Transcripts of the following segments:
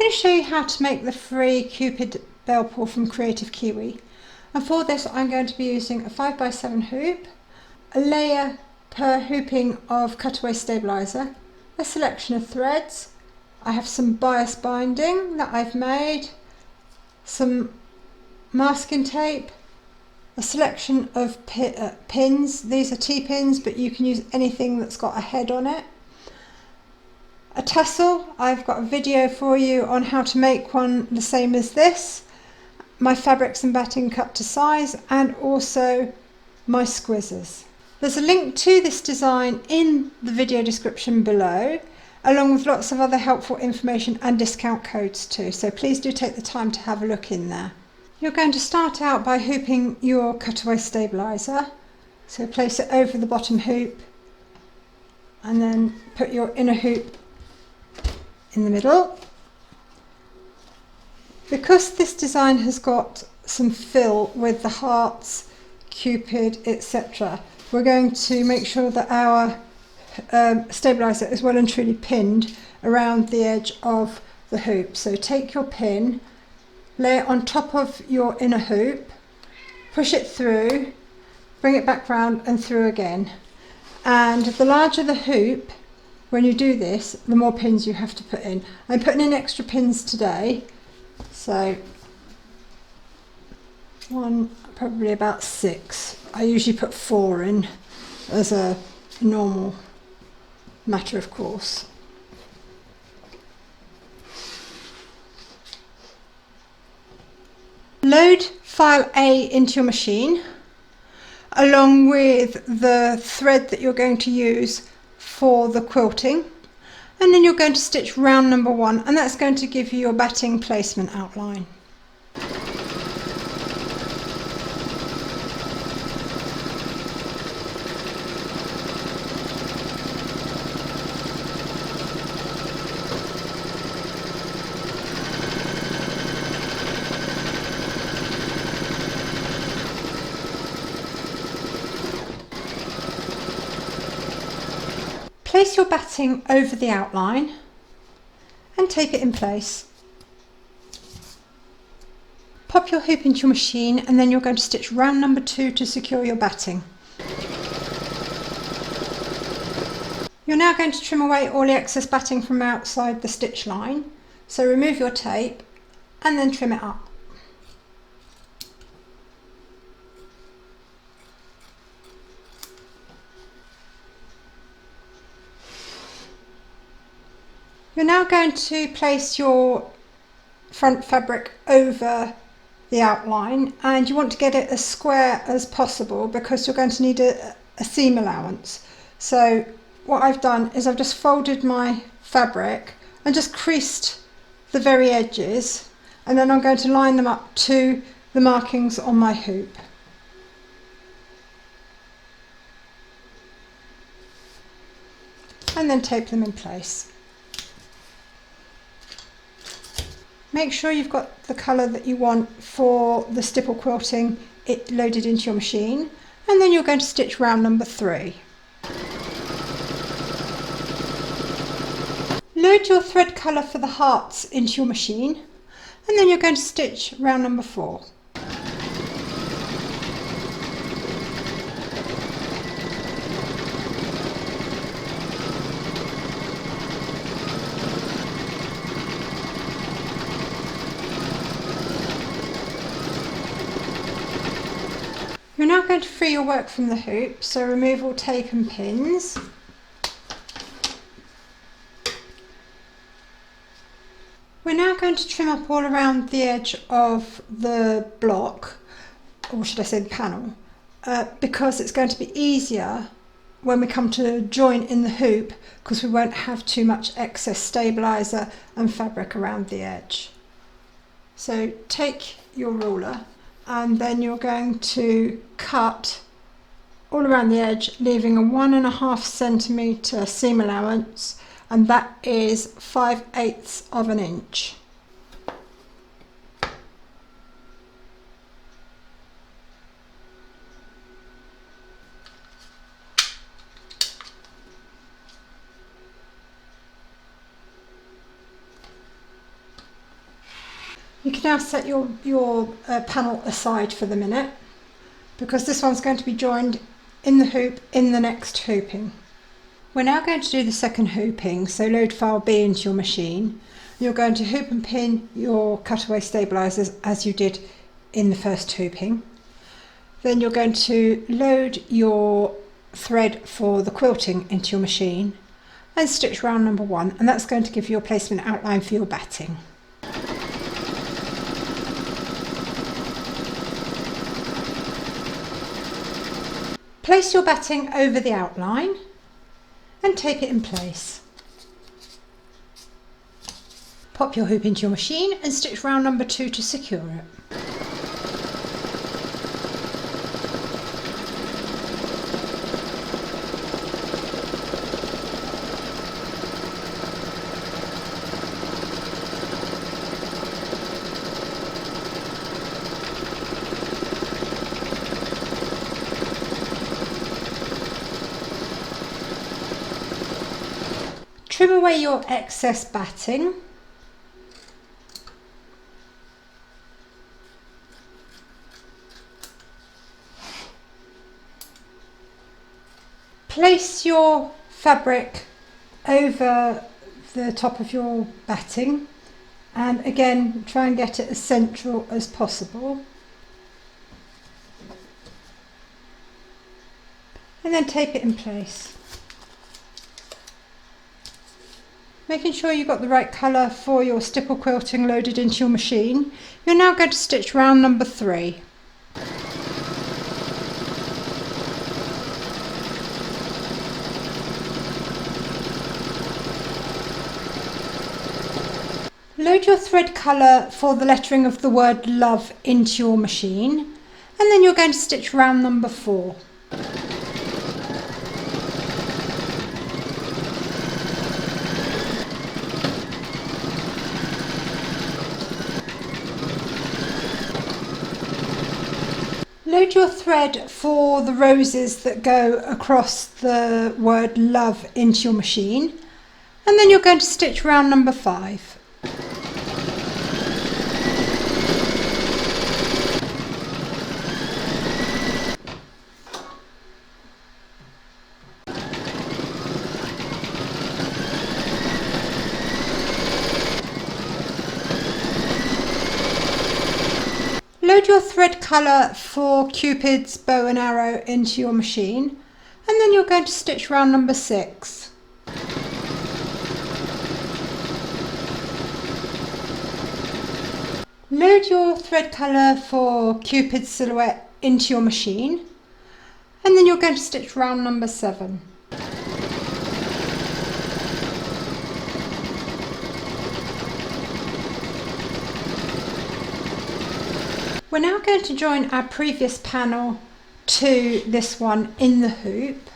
going to show you how to make the free Cupid Bellpull from Kreative Kiwi. And for this I'm going to be using a 5x7 hoop, a layer per hooping of cutaway stabiliser, a selection of threads. I have some bias binding that I've made, some masking tape, a selection of pins. These are T-pins, but you can use anything that's got a head on it. A tassel. I've got a video for you on how to make one the same as this. My fabrics and batting cut to size, and also my squizzers. There's a link to this design in the video description below, along with lots of other helpful information and discount codes too, so please do take the time to have a look in there. You're going to start out by hooping your cutaway stabiliser, so place it over the bottom hoop and then put your inner hoop in the middle. Because this design has got some fill with the hearts, Cupid, etc., we're going to make sure that our stabiliser is well and truly pinned around the edge of the hoop. So take your pin, lay it on top of your inner hoop, push it through, bring it back round and through again. And the larger the hoop, when you do this, the more pins you have to put in. I'm putting in extra pins today, so probably about 6. I usually put 4 in as a normal matter of course. Load file A into your machine along with the thread that you're going to use for the quilting, and then you're going to stitch round number 1, and that's going to give you your batting placement outline. Place your batting over the outline and tape it in place. Pop your hoop into your machine, and then you're going to stitch round number 2 to secure your batting. You're now going to trim away all the excess batting from outside the stitch line. So remove your tape and then trim it up. You're now going to place your front fabric over the outline, and you want to get it as square as possible because you're going to need a seam allowance. So what I've done is I've just folded my fabric and just creased the very edges, and then I'm going to line them up to the markings on my hoop. And then tape them in place. Make sure you've got the colour that you want for the stipple quilting it loaded into your machine, and then you're going to stitch round number 3. Load your thread colour for the hearts into your machine, and then you're going to stitch round number 4. You're now going to free your work from the hoop, so remove all tape and pins. We're now going to trim up all around the edge of the block, or should I say the panel, because it's going to be easier when we come to join in the hoop, because we won't have too much excess stabiliser and fabric around the edge. So take your ruler, and then you're going to cut all around the edge, leaving a 1.5 centimetre seam allowance, and that is 5/8 of an inch. You can now set your panel aside for the minute, because this one's going to be joined in the hoop in the next hooping. We're now going to do the second hooping, so load file B into your machine. You're going to hoop and pin your cutaway stabilisers as you did in the first hooping. Then you're going to load your thread for the quilting into your machine and stitch round number 1, and that's going to give you a placement outline for your batting. Place your batting over the outline and tape it in place. Pop your hoop into your machine and stitch round number 2 to secure it. Trim away your excess batting. Place your fabric over the top of your batting, and again try and get it as central as possible, and then tape it in place. Making sure you've got the right colour for your stipple quilting loaded into your machine, you're now going to stitch round number 3. Load your thread colour for the lettering of the word love into your machine, and then you're going to stitch round number 4. Load your thread for the roses that go across the word love into your machine, and then you're going to stitch round number 5. Load your thread colour for Cupid's bow and arrow into your machine, and then you're going to stitch round number 6. Load your thread colour for Cupid's silhouette into your machine, and then you're going to stitch round number 7. We're now going to join our previous panel to this one in the hoop.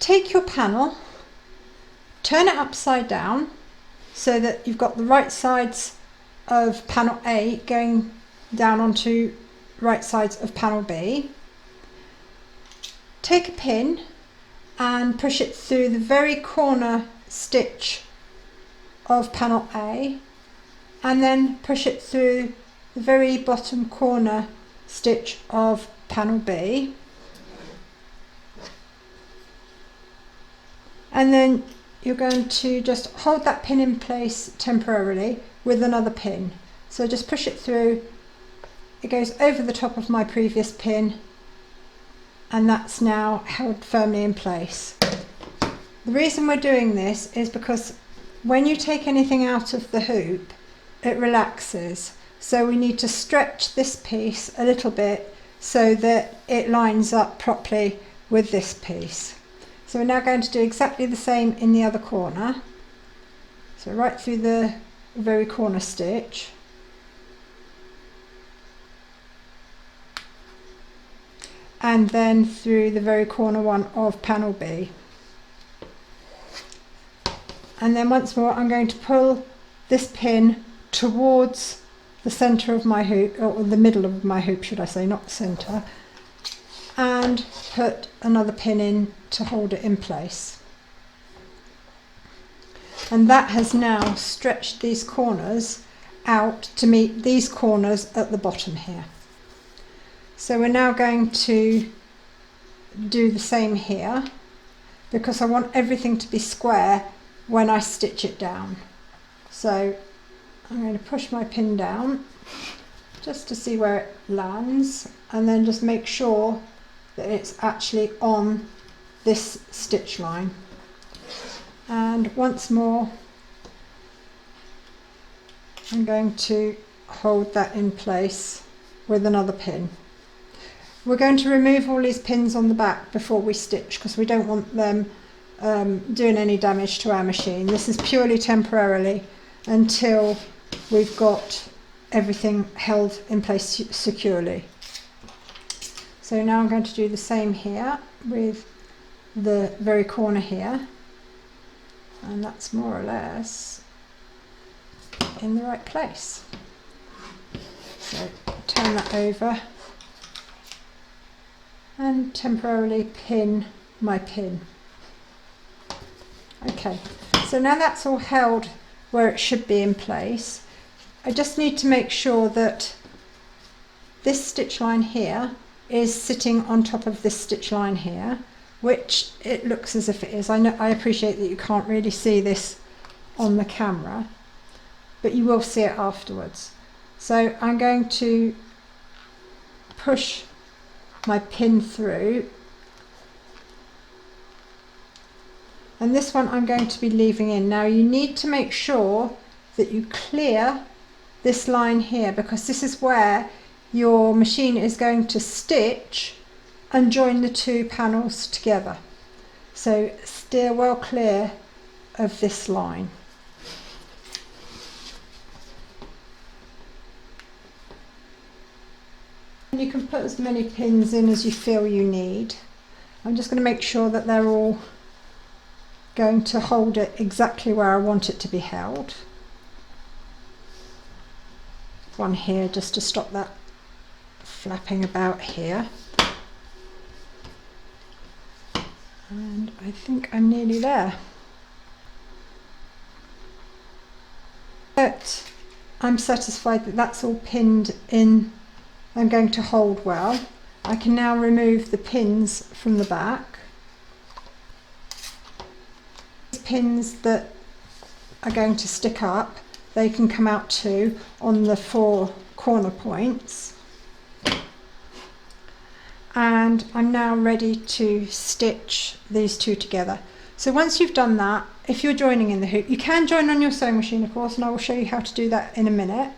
Take your panel, turn it upside down so that you've got the right sides of panel A going down onto right sides of panel B. Take a pin and push it through the very corner stitch of panel A, and then push it through the very bottom corner stitch of panel B, and then you're going to just hold that pin in place temporarily with another pin. So just push it through, it goes over the top of my previous pin, and that's now held firmly in place. The reason we're doing this is because when you take anything out of the hoop, it relaxes. So we need to stretch this piece a little bit so that it lines up properly with this piece. So we're now going to do exactly the same in the other corner. So right through the very corner stitch. And then through the very corner one of panel B. And then once more I'm going to pull this pin towards the centre of my hoop, or the middle of my hoop should I say, not the centre, and put another pin in to hold it in place. And that has now stretched these corners out to meet these corners at the bottom here. So we're now going to do the same here, because I want everything to be square when I stitch it down. So I'm going to push my pin down just to see where it lands, and then just make sure that it's actually on this stitch line. And once more, I'm going to hold that in place with another pin. We're going to remove all these pins on the back before we stitch, because we don't want them doing any damage to our machine. This is purely temporarily until we've got everything held in place securely. So now I'm going to do the same here with the very corner here, and that's more or less in the right place. So turn that over and temporarily pin my pin. Okay, so now that's all held where it should be in place. I just need to make sure that this stitch line here is sitting on top of this stitch line here, which it looks as if it is. I appreciate that you can't really see this on the camera, but you will see it afterwards. So I'm going to push my pin through, and this one I'm going to be leaving in. Now you need to make sure that you clear this line here, because this is where your machine is going to stitch and join the two panels together. So steer well clear of this line. And you can put as many pins in as you feel you need. I'm just going to make sure that they're all going to hold it exactly where I want it to be held. One here just to stop that flapping about here. And I think I'm nearly there. But I'm satisfied that that's all pinned in and going to hold well. I can now remove the pins from the back. These pins that are going to stick up, they can come out too on the 4 corner points. And I'm now ready to stitch these two together. So once you've done that, if you're joining in the hoop, you can join on your sewing machine of course, and I will show you how to do that in a minute.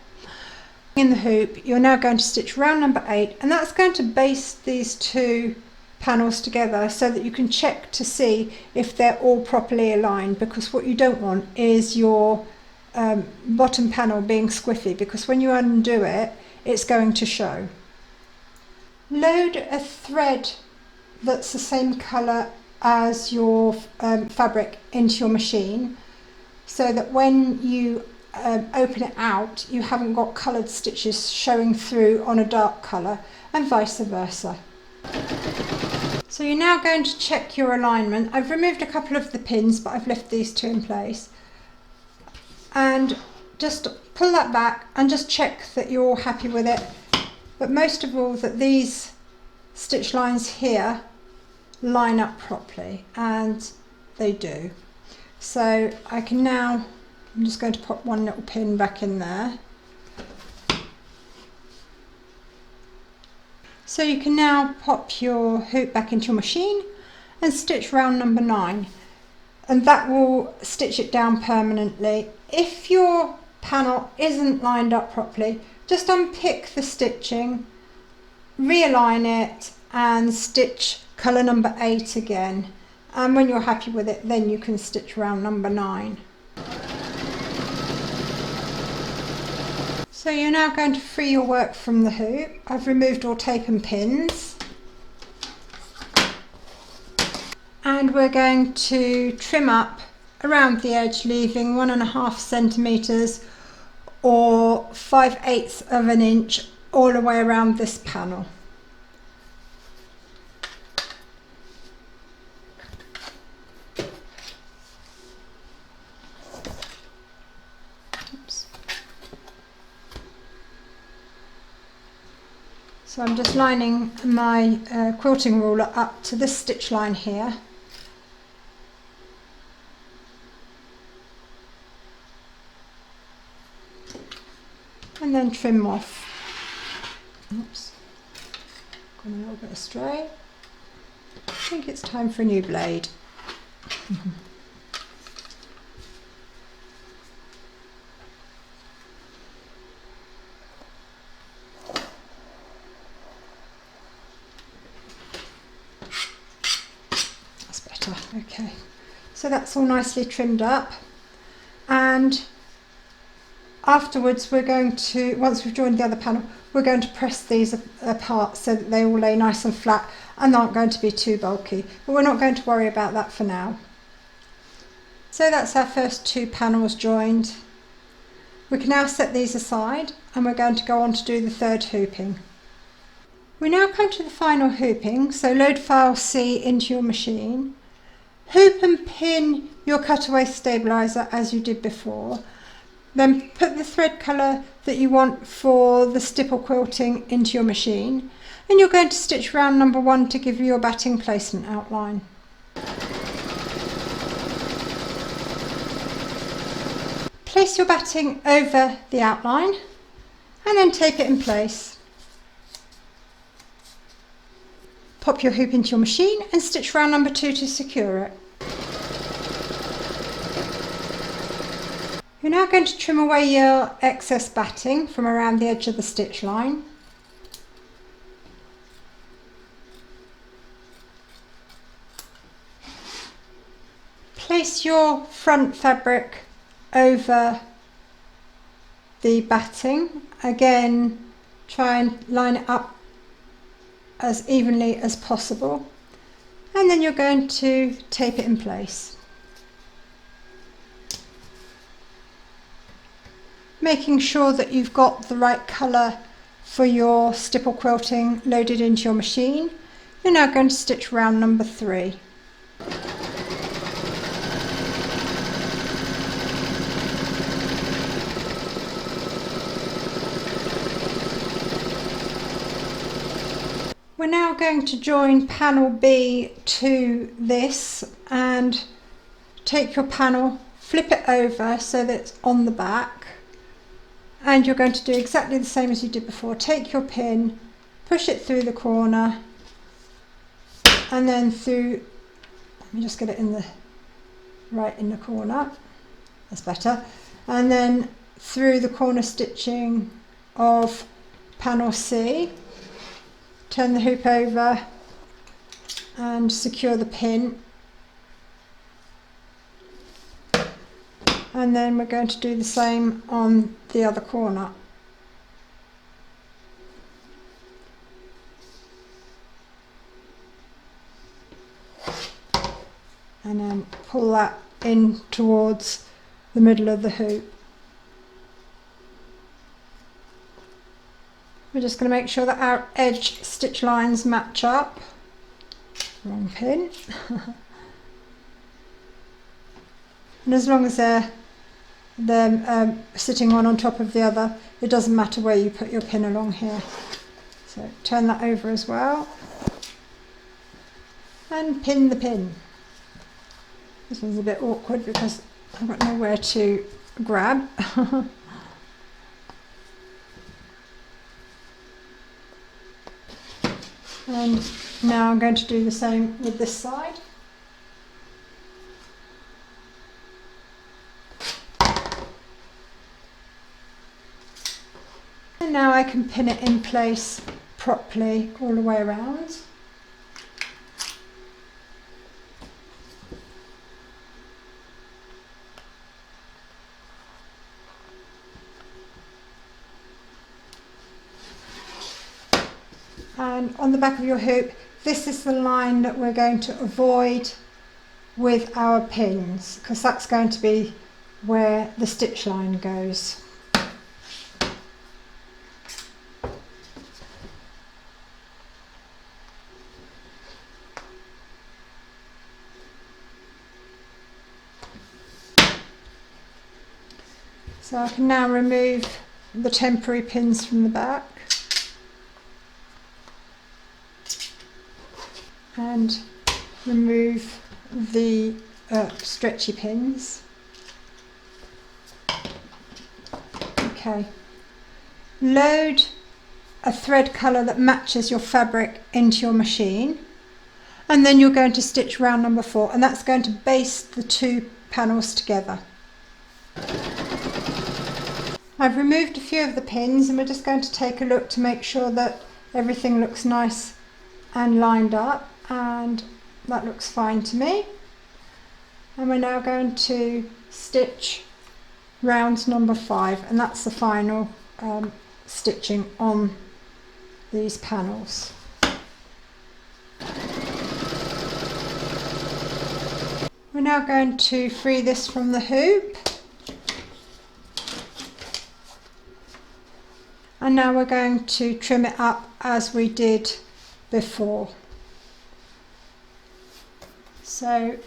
In the hoop, you're now going to stitch round number 8, and that's going to base these two panels together so that you can check to see if they're all properly aligned, because what you don't want is your bottom panel being squiffy, because when you undo it, it's going to show. Load a thread that's the same colour as your fabric into your machine, so that when you open it out, you haven't got coloured stitches showing through on a dark colour, and vice versa. So you're now going to check your alignment. I've removed a couple of the pins, but I've left these two in place. And just pull that back and just check that you're all happy with it. But most of all, that these stitch lines here line up properly, and they do. So I can now, I'm just going to pop one little pin back in there. So you can now pop your hoop back into your machine and stitch round number 9, and that will stitch it down permanently. If your panel isn't lined up properly, just unpick the stitching, realign it and stitch colour number 8 again, and when you're happy with it, then you can stitch round number 9. So you're now going to free your work from the hoop. I've removed all tape and pins, and we're going to trim up around the edge, leaving 1.5 centimetres or 5/8 of an inch all the way around this panel. Oops. So I'm just lining my quilting ruler up to this stitch line here. And then trim off. Oops, gone a little bit astray. I think it's time for a new blade. That's better, okay. So that's all nicely trimmed up, and afterwards we're going to, once we've joined the other panel, we're going to press these apart so that they all lay nice and flat and aren't going to be too bulky, but we're not going to worry about that for now. So that's our first two panels joined. We can now set these aside and we're going to go on to do the third hooping. We now come to the final hooping, so load file C into your machine, hoop and pin your cutaway stabiliser as you did before. Then put the thread colour that you want for the stipple quilting into your machine, and you're going to stitch round number 1 to give you your batting placement outline. Place your batting over the outline and then tape it in place. Pop your hoop into your machine and stitch round number 2 to secure it. You're now going to trim away your excess batting from around the edge of the stitch line. Place your front fabric over the batting. Again, try and line it up as evenly as possible, and then you're going to tape it in place, making sure that you've got the right colour for your stipple quilting loaded into your machine. You're now going to stitch round number 3. We're now going to join panel B to this, and take your panel, flip it over so that it's on the back, and you're going to do exactly the same as you did before. Take your pin, push it through the corner, and then through, let me just get it in the right in the corner, that's better, and then through the corner stitching of panel C. Turn the hoop over and secure the pin, and then we're going to do the same on the other corner. And then pull that in towards the middle of the hoop. We're just going to make sure that our edge stitch lines match up. Wrong pin. And as long as they're sitting one on top of the other, it doesn't matter where you put your pin along here. So turn that over as well. And pin the pin. This one's a bit awkward because I've got nowhere to grab. And now I'm going to do the same with this side. And now I can pin it in place properly all the way around. And on the back of your hoop, this is the line that we're going to avoid with our pins, because that's going to be where the stitch line goes. So I can now remove the temporary pins from the back. and remove the stretchy pins. Okay, load a thread colour that matches your fabric into your machine, and then you're going to stitch round number 4, and that's going to baste the 2 panels together. I've removed a few of the pins, and we're just going to take a look to make sure that everything looks nice and lined up, and that looks fine to me. And we're now going to stitch round number 5, and that's the final stitching on these panels. We're now going to free this from the hoop, and now we're going to trim it up as we did before. So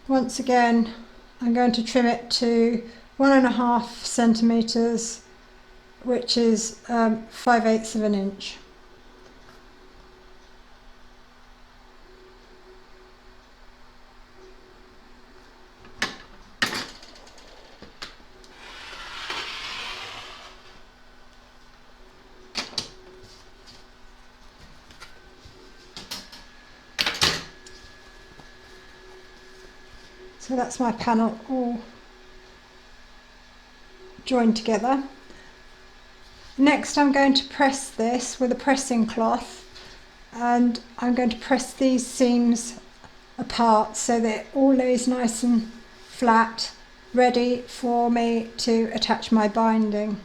once again, I'm going to trim it to 1.5 centimetres, which is 5/8 of an inch. So that's my panel all joined together. Next I'm going to press this with a pressing cloth, and I'm going to press these seams apart so that it all lays nice and flat, ready for me to attach my binding.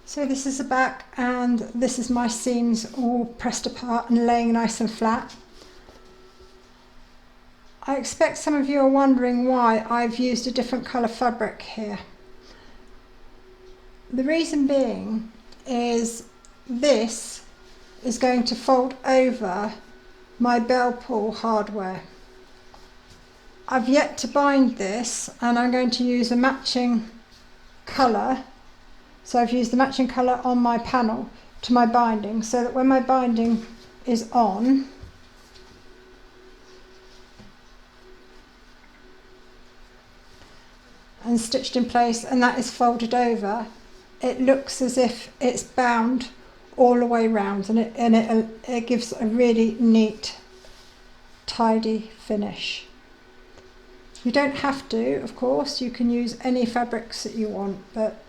So this is the back, and this is my seams all pressed apart and laying nice and flat. I expect some of you are wondering why I've used a different colour fabric here. The reason being is this is going to fold over my Bellpull hardware. I've yet to bind this, and I'm going to use a matching colour. So I've used the matching colour on my panel to my binding, so that when my binding is on, and stitched in place, and that is folded over, it looks as if it's bound all the way round, and it gives a really neat, tidy finish. You don't have to, of course, you can use any fabrics that you want, but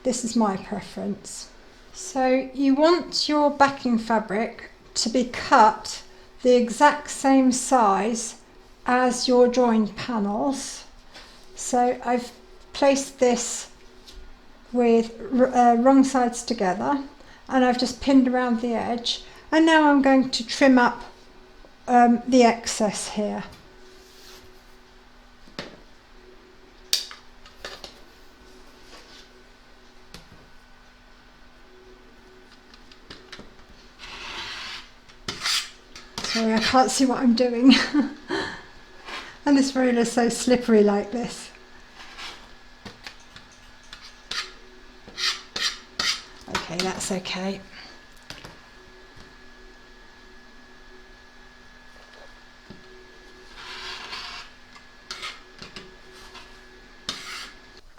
this is my preference. So you want your backing fabric to be cut the exact same size as your joined panels. So I've placed this with wrong sides together, and I've just pinned around the edge, and now I'm going to trim up the excess here. Sorry, I can't see what I'm doing. And this ruler is so slippery like this. Okay, that's okay.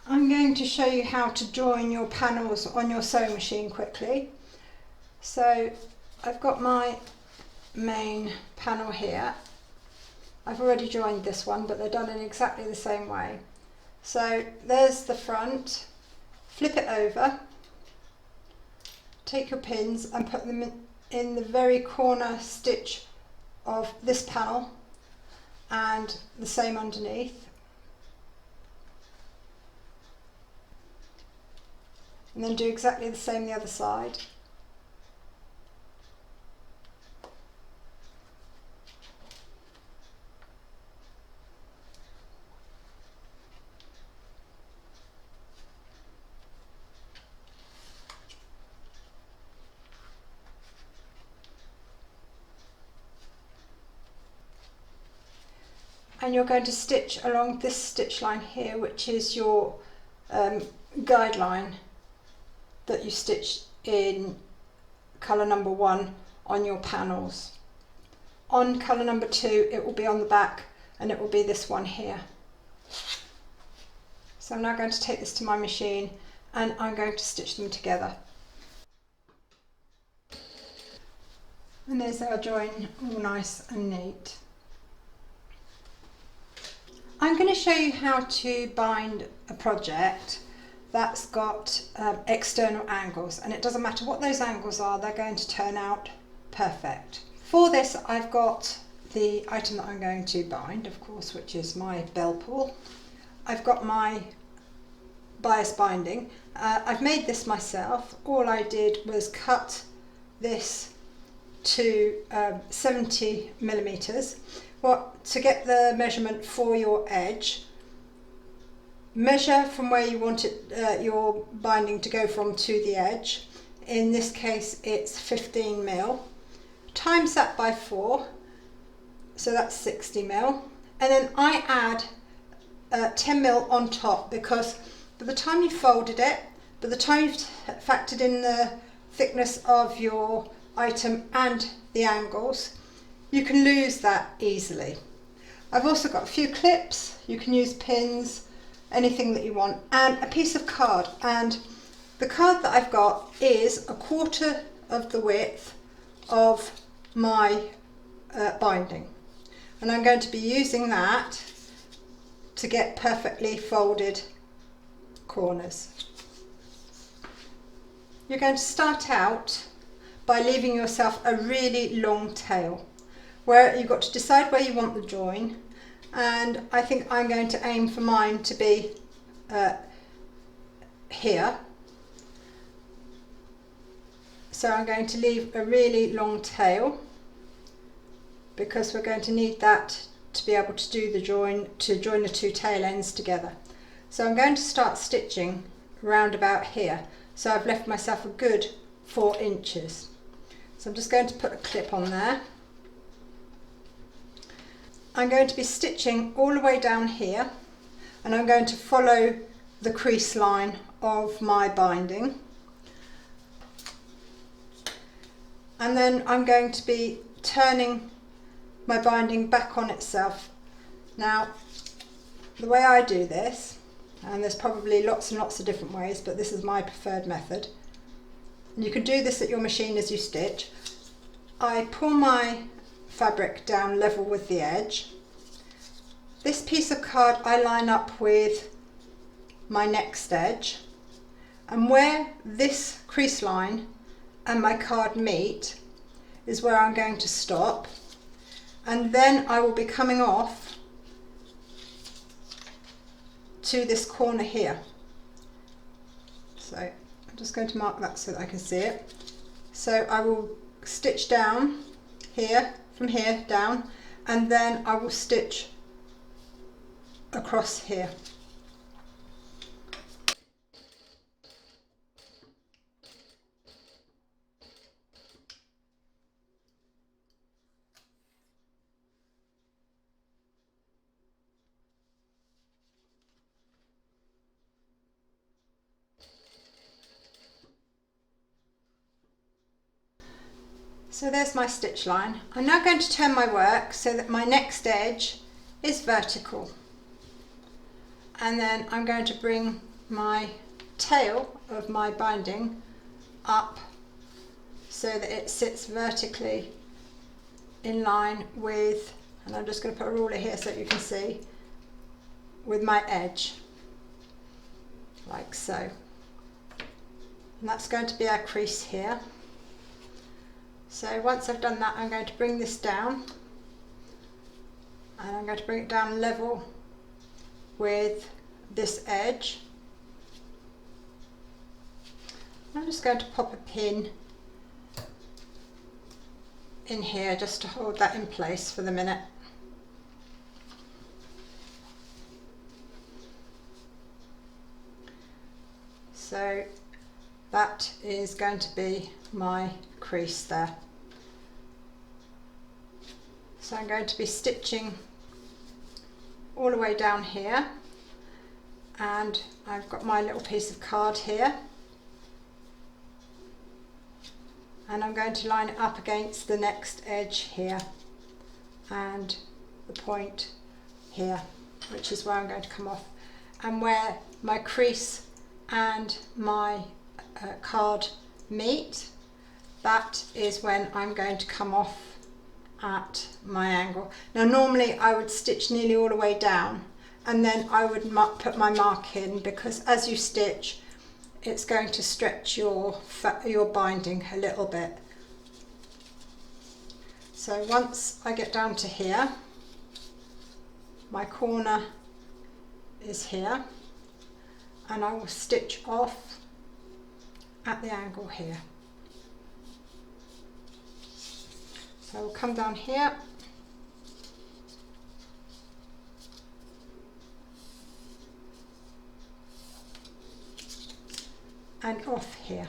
I'm going to show you how to join your panels on your sewing machine quickly. So I've got my main panel here. I've already joined this one, but they're done in exactly the same way. So there's the front, flip it over, take your pins and put them in the very corner stitch of this panel, and the same underneath. And then do exactly the same the other side. And you're going to stitch along this stitch line here, which is your guideline that you stitched in colour number 1 on your panels. On colour number 2 it will be on the back, and it will be this one here. So I'm now going to take this to my machine and I'm going to stitch them together. And there's our join, all nice and neat. I'm going to show you how to bind a project that's got external angles, and it doesn't matter what those angles are, they're going to turn out perfect. For this I've got the item that I'm going to bind, of course, which is my Bellpull. I've got my bias binding. I've made this myself. All I did was cut this to 70 millimeters. Well, to get the measurement for your edge, measure from where you want it, your binding to go from to the edge. In this case it's 15 mil. Times that by 4, so that's 60 mil, and then I add 10 mil on top, because by the time you folded it, by the time you've factored in the thickness of your item and the angles, you can lose that easily. I've also got a few clips, you can use pins, anything that you want, and a piece of card, and the card that I've got is 1/4 of the width of my binding, and I'm going to be using that to get perfectly folded corners. You're going to start out by leaving yourself a really long tail, where you've got to decide where you want the join, and I think I'm going to aim for mine to be here. So I'm going to leave a really long tail, because we're going to need that to be able to do the join, to join the two tail ends together. So I'm going to start stitching round about here. So I've left myself a good 4 inches. So I'm just going to put a clip on there. I'm going to be stitching all the way down here, and I'm going to follow the crease line of my binding. And then I'm going to be turning my binding back on itself. Now, the way I do this, and there's probably lots and lots of different ways, but this is my preferred method, and you can do this at your machine as you stitch. I pull my fabric down level with the edge. This piece of card I line up with my next edge, and where this crease line and my card meet is where I'm going to stop, and then I will be coming off to this corner here. So I'm just going to mark that so that I can see it. So I will stitch down here, from here down, and then I will stitch across here. So there's my stitch line. I'm now going to turn my work so that my next edge is vertical. And then I'm going to bring my tail of my binding up so that it sits vertically in line with, and I'm just going to put a ruler here so that you can see, with my edge, like so. And that's going to be our crease here. So once I've done that, I'm going to bring this down, and I'm going to bring it down level with this edge. I'm just going to pop a pin in here just to hold that in place for the minute. So that is going to be my crease there. So I'm going to be stitching all the way down here, and I've got my little piece of card here. and I'm going to line it up against the next edge here and the point here, which is where I'm going to come off, and where my crease and my card meet, that is when I'm going to come off at my angle. Now normally I would stitch nearly all the way down and then I would put my mark in, because as you stitch it's going to stretch your binding a little bit. So once I get down to here, my corner is here, and I will stitch off at the angle here. So I will come down here and off here.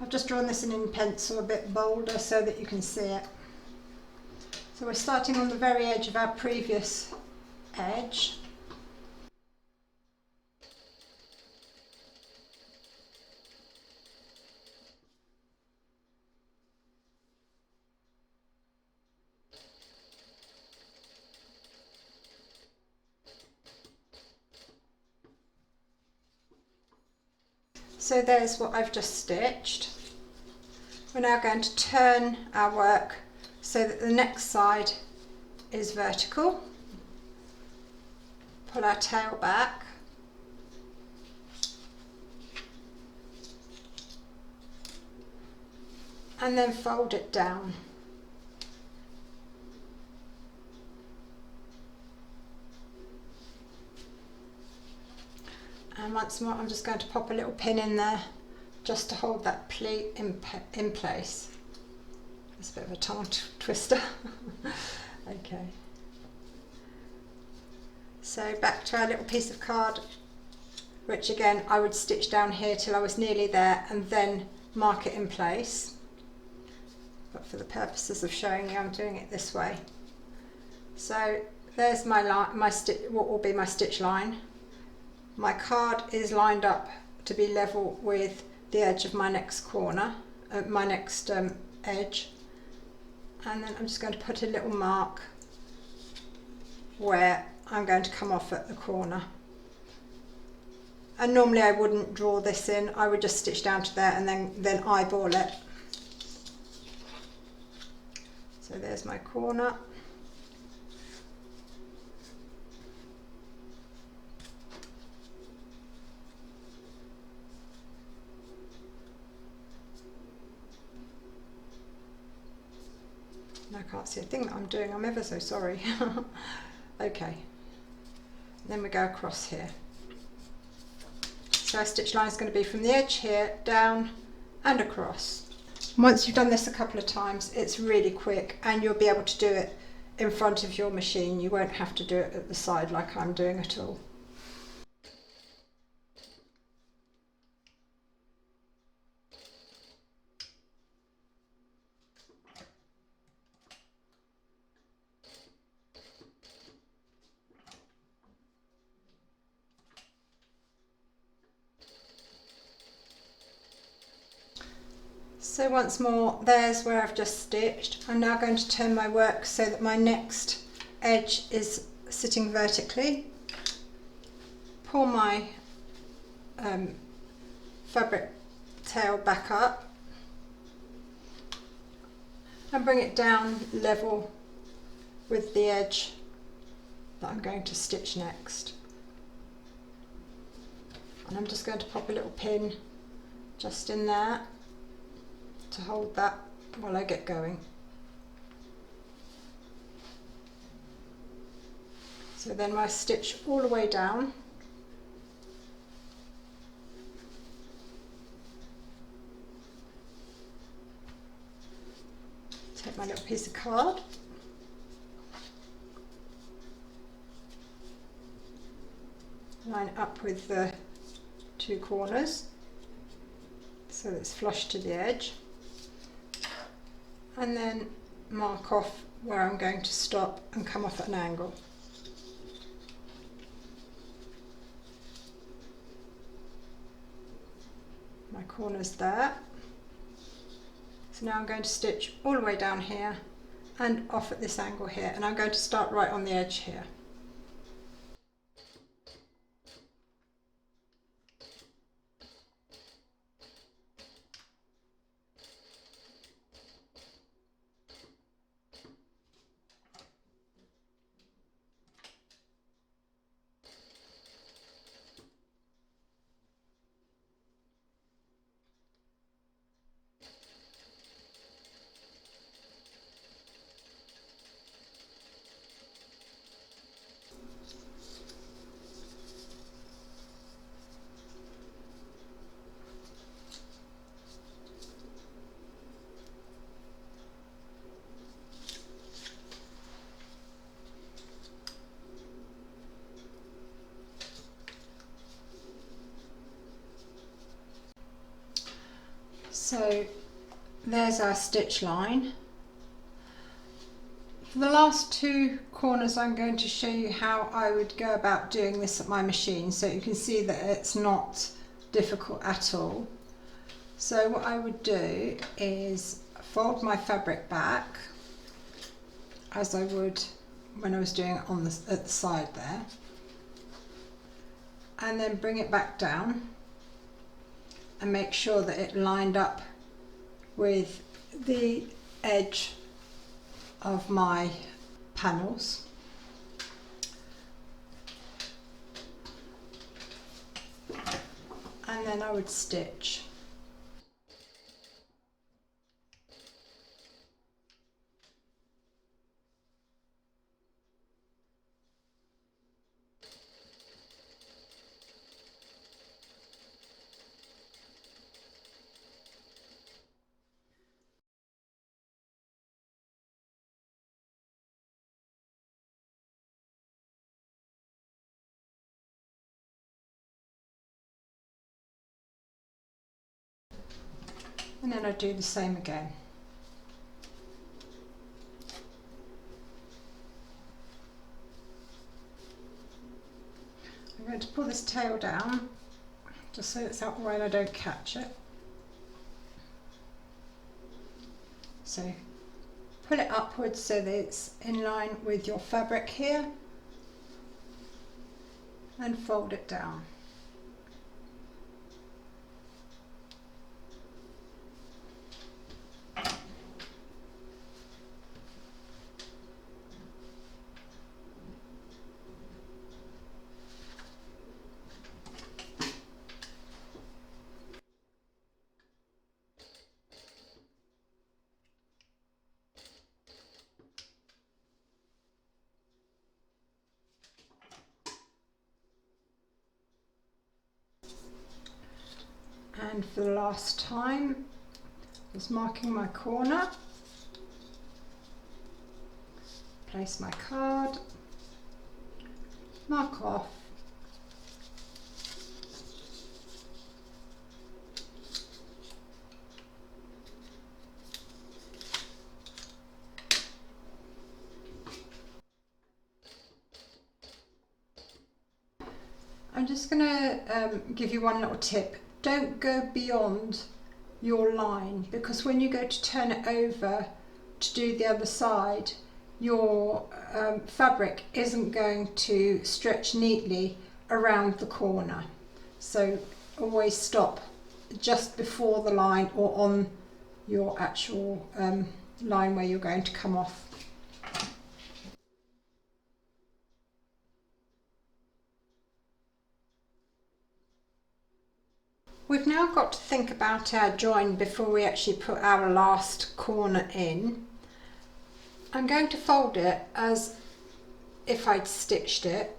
I've just drawn this in pencil a bit bolder so that you can see it. So we're starting on the very edge of our previous edge. So there's what I've just stitched. We're now going to turn our work so that the next side is vertical. Pull our tail back. And then fold it down. And once more I'm just going to pop a little pin in there just to hold that pleat in place. It's a bit of a tongue twister. Okay. So back to our little piece of card, which again I would stitch down here till I was nearly there and then mark it in place. But for the purposes of showing you, I'm doing it this way. So there's my line, what will be my stitch line. My card is lined up to be level with the edge of my next corner, my next edge, and then I'm just going to put a little mark where I'm going to come off at the corner. And normally I wouldn't draw this in, I would just stitch down to there and then eyeball it. So there's my corner. I can't see a thing that I'm doing, I'm ever so sorry. Okay, and then we go across here. So our stitch line is going to be from the edge here, down and across. Once you've done this a couple of times, it's really quick and you'll be able to do it in front of your machine. You won't have to do it at the side like I'm doing at all. So once more, there's where I've just stitched. I'm now going to turn my work so that my next edge is sitting vertically. Pull my fabric tail back up and bring it down level with the edge that I'm going to stitch next. And I'm just going to pop a little pin just in there to hold that while I get going. So then I stitch all the way down. Take my little piece of card. Line it up with the two corners so that it's flush to the edge. And then mark off where I'm going to stop and come off at an angle. My corner's there. So now I'm going to stitch all the way down here and off at this angle here, and I'm going to start right on the edge here. So there's our stitch line. For the last two corners I'm going to show you how I would go about doing this at my machine, so you can see that it's not difficult at all. So what I would do is fold my fabric back as I would when I was doing it on at the side there, and then bring it back down and make sure that it lined up with the edge of my panels. And then I would stitch. And then I do the same again. I'm going to pull this tail down just so it's out the way and I don't catch it. So pull it upwards so that it's in line with your fabric here, and fold it down. And for the last time, just marking my corner, place my card, mark off, I'm just going to give you one little tip. Don't go beyond your line, because when you go to turn it over to do the other side, your fabric isn't going to stretch neatly around the corner. So always stop just before the line or on your actual line where you're going to come off. We've now got to think about our join before we actually put our last corner in. I'm going to fold it as if I'd stitched it,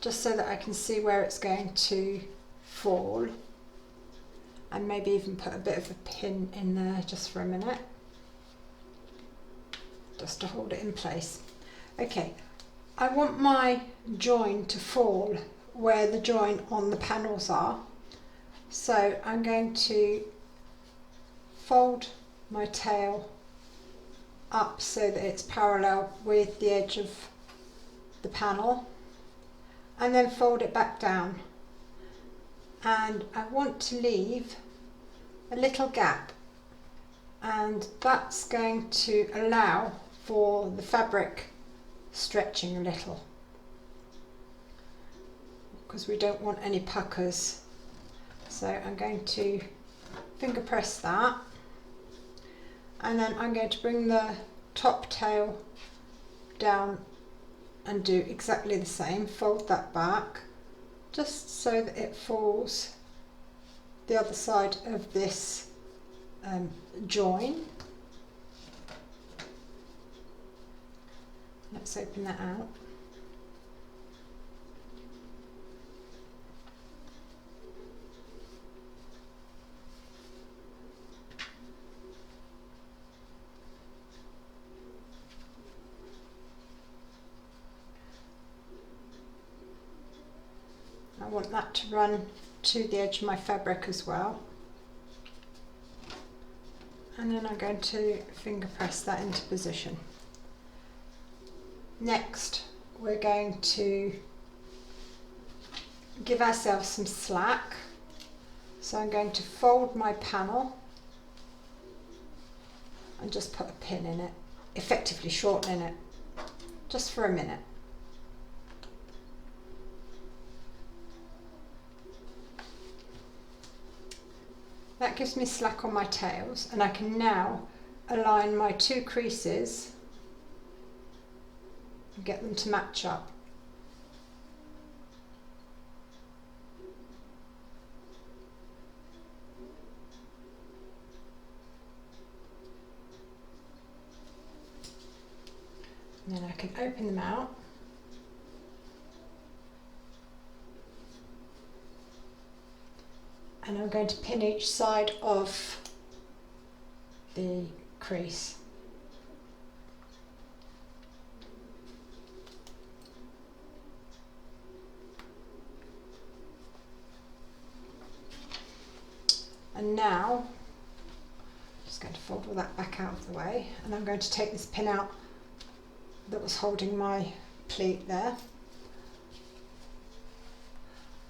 just so that I can see where it's going to fall, and maybe even put a bit of a pin in there just for a minute, just to hold it in place. Okay, I want my join to fall where the join on the panels are, so I'm going to fold my tail up so that it's parallel with the edge of the panel, and then fold it back down, and I want to leave a little gap and that's going to allow for the fabric stretching a little, because we don't want any puckers. So I'm going to finger press that, and then I'm going to bring the top tail down and do exactly the same. Fold that back just so that it falls the other side of this join. Let's open that out. I want that to run to the edge of my fabric as well. And then I'm going to finger press that into position. Next, we're going to give ourselves some slack. So I'm going to fold my panel and just put a pin in it, effectively shortening it just for a minute. That gives me slack on my tails, and I can now align my two creases and get them to match up. And then I can open them out. And I'm going to pin each side of the crease. And now, I'm just going to fold all that back out of the way, and I'm going to take this pin out that was holding my pleat there.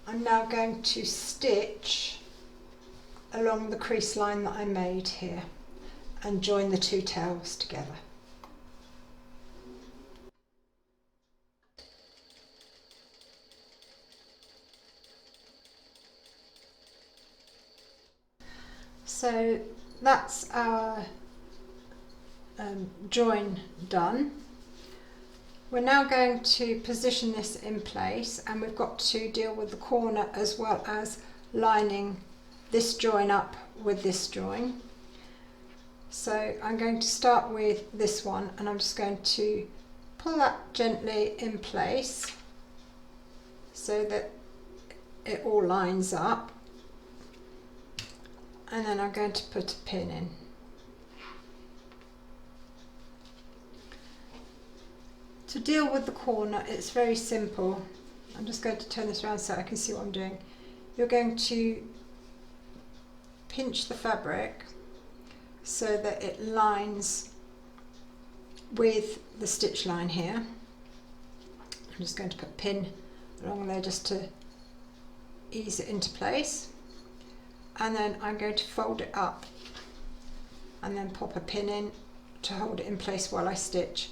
I'm now going to stitch along the crease line that I made here and join the two tails together. So that's our join done. We're now going to position this in place, and we've got to deal with the corner as well as lining this join up with this join. So I'm going to start with this one, and I'm just going to pull that gently in place so that it all lines up, and then I'm going to put a pin in. To deal with the corner, it's very simple. I'm just going to turn this around so I can see what I'm doing. You're going to pinch the fabric so that it lines with the stitch line here. I'm just going to put a pin along there just to ease it into place. And then I'm going to fold it up and then pop a pin in to hold it in place while I stitch.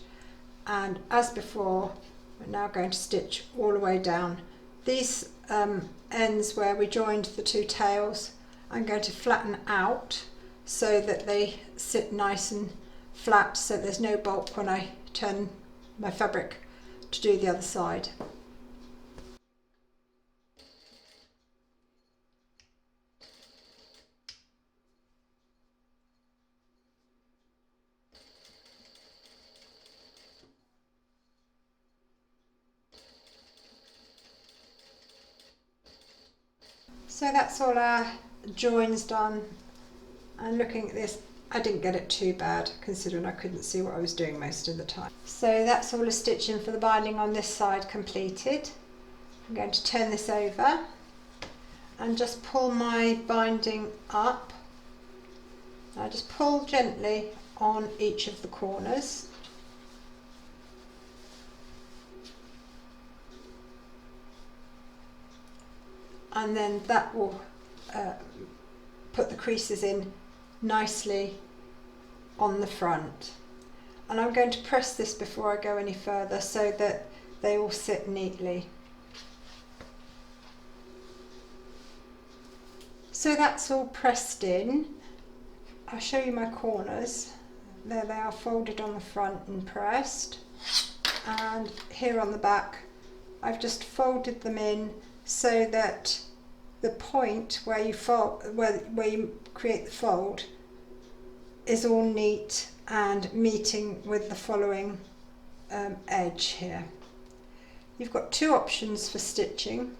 And as before, we're now going to stitch all the way down. These ends where we joined the two tails, I'm going to flatten out so that they sit nice and flat, so there's no bulk when I turn my fabric to do the other side. So that's all our joins done, and looking at this, I didn't get it too bad considering I couldn't see what I was doing most of the time. So that's all the stitching for the binding on this side completed. I'm going to turn this over and just pull my binding up. I just pull gently on each of the corners. And then that will put the creases in nicely on the front. And I'm going to press this before I go any further so that they all sit neatly. So that's all pressed in. I'll show you my corners. There they are, folded on the front and pressed. And here on the back, I've just folded them in so that the point where you fold, where you create the fold, is all neat and meeting with the following edge here. You've got two options for stitching.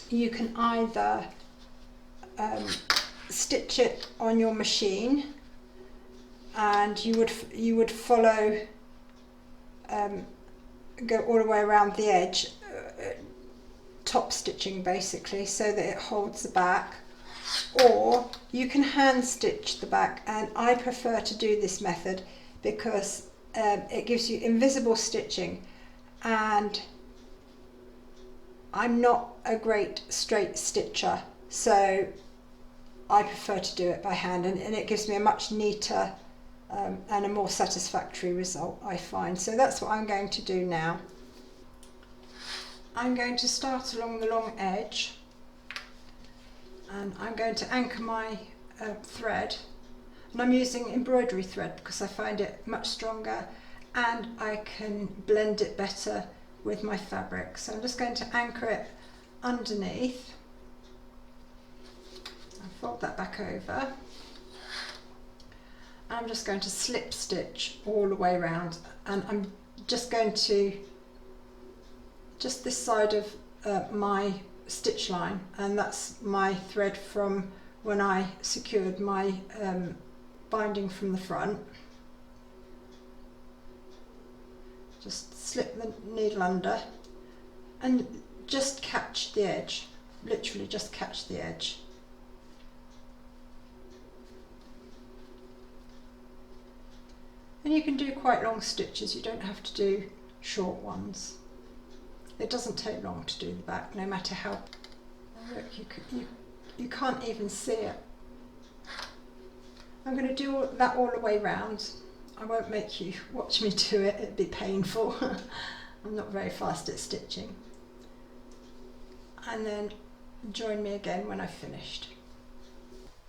You can either stitch it on your machine, and you would follow, go all the way around the edge, top stitching basically, so that it holds the back, or you can hand stitch the back, and I prefer to do this method because it gives you invisible stitching, and I'm not a great straight stitcher, so I prefer to do it by hand, and it gives me a much neater and a more satisfactory result, I find. So that's what I'm going to do now. I'm going to start along the long edge, and I'm going to anchor my thread, and I'm using embroidery thread because I find it much stronger and I can blend it better with my fabric. So I'm just going to anchor it underneath. I'll fold that back over. I'm just going to slip stitch all the way around, and I'm just going to, just this side of my stitch line, and that's my thread from when I secured my binding from the front. Just slip the needle under and just catch the edge, literally just catch the edge. And you can do quite long stitches, you don't have to do short ones. It doesn't take long to do the back, no matter how, look, you can't even see it. I'm going to do that all the way round. I won't make you watch me do it, it'd be painful. I'm not very fast at stitching. And then join me again when I've finished.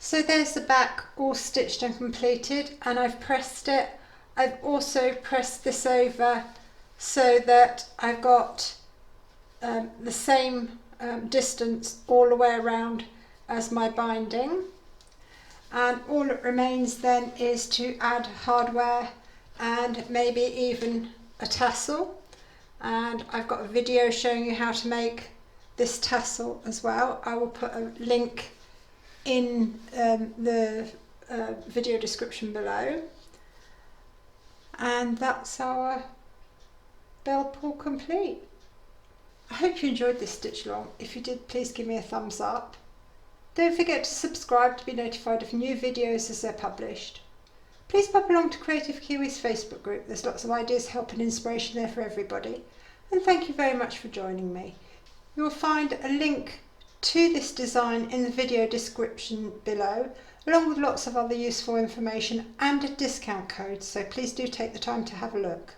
So there's the back all stitched and completed, and I've pressed it. I've also pressed this over so that I've got the same distance all the way around as my binding, and all that remains then is to add hardware and maybe even a tassel, and I've got a video showing you how to make this tassel as well. I will put a link in the video description below. And that's our Bellpull complete. I hope you enjoyed this stitch along. If you did, please give me a thumbs up. Don't forget to subscribe to be notified of new videos as they're published. Please pop along to Kreative Kiwi's Facebook group. There's lots of ideas, help and inspiration there for everybody. And thank you very much for joining me. You'll find a link to this design in the video description below, along with lots of other useful information and a discount code, so please do take the time to have a look.